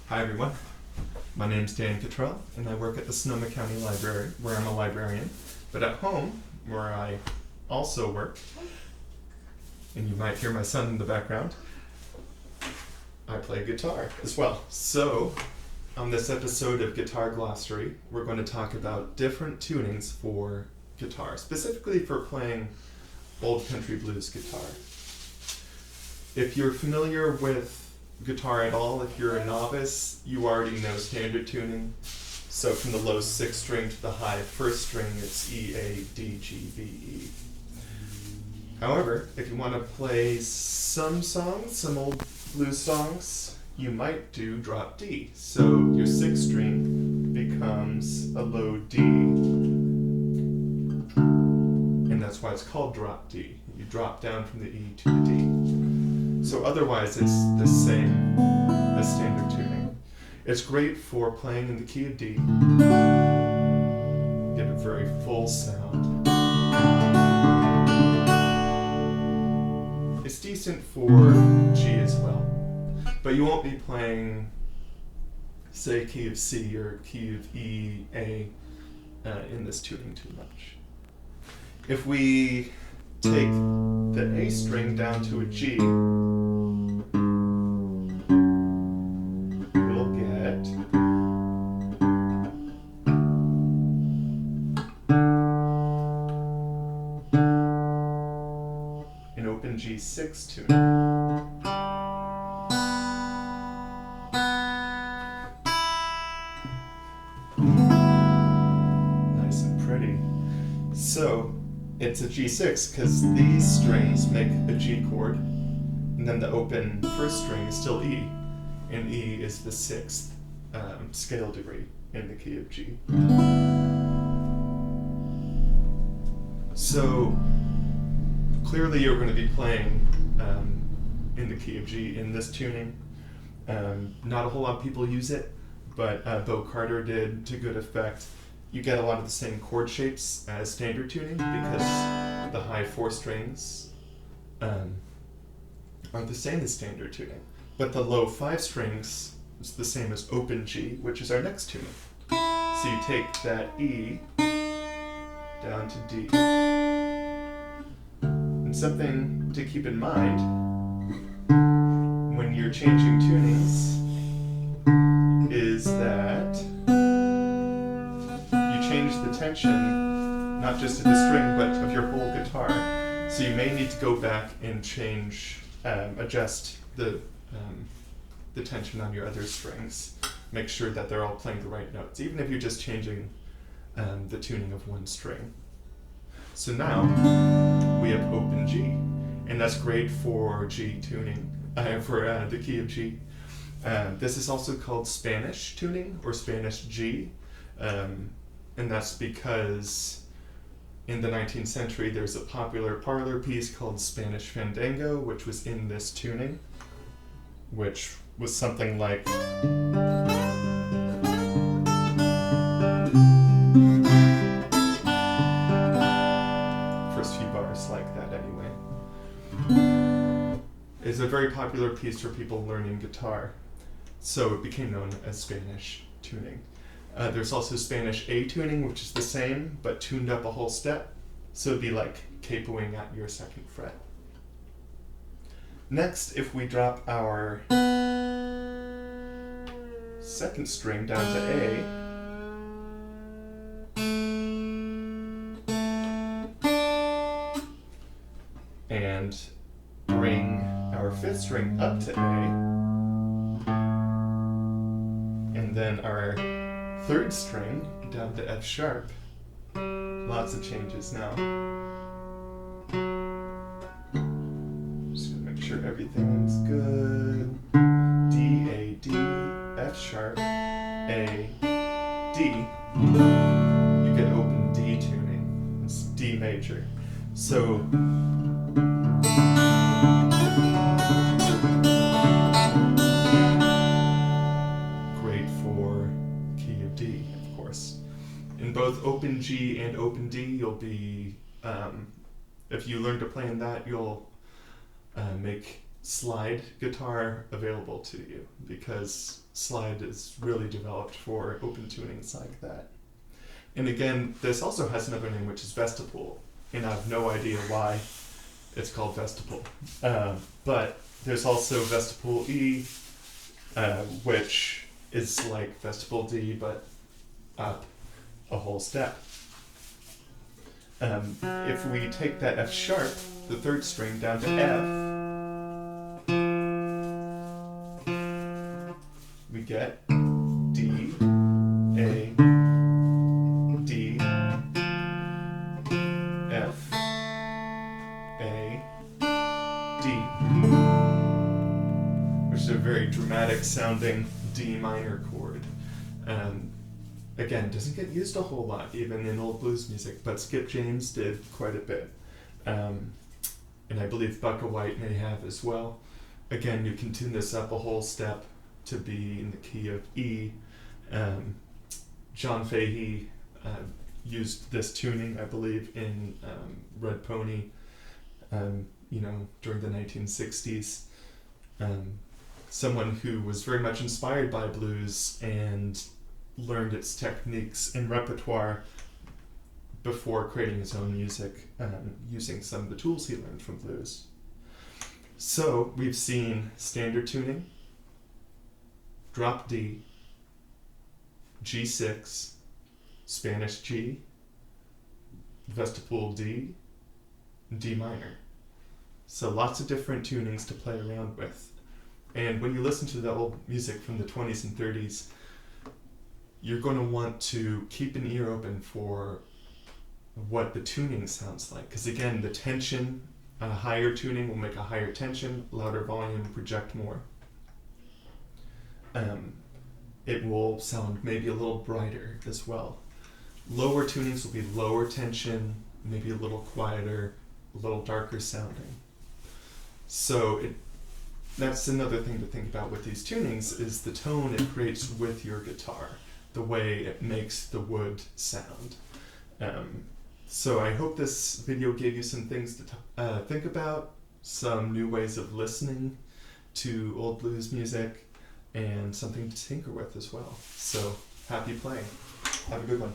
Hi everyone, my name's Dan Cottrell and I work at the Sonoma County Library where I'm a librarian, but at home where I also work, and you might hear my son in the background, I play guitar as well. So on this episode of Guitar Glossary, we're going to talk about different tunings for guitar, specifically for playing old country blues guitar. If you're familiar with guitar at all, if you're a novice, you already know standard tuning. So from the low 6th string to the high 1st string, it's E, A, D, G, B, E. However, if you want to play some songs, some old blues songs, you might do drop D. So your 6th string becomes a low D. And that's why it's called drop D. You drop down from the E to the D. So otherwise it's the same as standard tuning. It's great for playing in the key of D. Get a very full sound. It's decent for G as well. But you won't be playing, say, key of C or key of E, A in this tuning too much. If we take the A string down to a G, we'll get an open G6 tuning. Nice and pretty. So it's a G6 because these strings make a G chord, and then the open 1st string is still E, and E is the 6th scale degree in the key of G. So clearly you're going to be playing in the key of G in this tuning. Not a whole lot of people use it, but Bo Carter did to good effect. You get a lot of the same chord shapes as standard tuning because the high 4 strings aren't the same as standard tuning. But the low 5 strings is the same as open G, which is our next tuning. So you take that E down to D. And something to keep in mind when you're changing tunings is that change the tension, not just of the string, but of your whole guitar. So you may need to go back and change, adjust the tension on your other strings. Make sure that they're all playing the right notes, even if you're just changing the tuning of one string. So now we have open G, and that's great for G tuning, for the key of G. This is also called Spanish tuning or Spanish G. And that's because in the 19th century there's a popular parlor piece called Spanish Fandango, which was in this tuning, which was something like first few bars like that anyway. It's a very popular piece for people learning guitar, so it became known as Spanish tuning. There's also Spanish A tuning, which is the same, but tuned up a whole step. So it'd be like capoing at your 2nd fret. Next, if we drop our 2nd string down to A, and bring our 5th string up to A, and then our 3rd string down to F sharp. Lots of changes now. Just gonna make sure everything's good. D, A, D, F sharp, A, D. You get open D tuning. It's D major. So in both open G and open D, you'll be, if you learn to play in that, you'll make slide guitar available to you, because slide is really developed for open tunings like that. And again, this also has another name, which is vestipool, and I have no idea why it's called vestipool. But there's also vestipool E, which is like vestipool D, but up a whole step. If we take that F sharp, the third string, down to F, we get D, A, D, F, A, D, which is a very dramatic sounding D minor chord. Again, doesn't get used a whole lot, even in old blues music, but Skip James did quite a bit. And I believe Bucka White may have as well. Again, you can tune this up a whole step to be in the key of E. John Fahey used this tuning, I believe, in Red Pony, during the 1960s. Someone who was very much inspired by blues and learned its techniques and repertoire before creating his own music, using some of the tools he learned from blues. So we've seen standard tuning, drop D, G6, Spanish G, vestipool D, D minor. So lots of different tunings to play around with. And when you listen to the old music from the 20s and 30s, you're going to want to keep an ear open for what the tuning sounds like. Because again, the tension on a higher tuning will make a higher tension, louder volume, project more. It will sound maybe a little brighter as well. Lower tunings will be lower tension, maybe a little quieter, a little darker sounding. So that's another thing to think about with these tunings, is the tone it creates with your guitar, the way it makes the wood sound. So I hope this video gave you some things to think about, some new ways of listening to old blues music, and something to tinker with as well. So happy playing. Have a good one.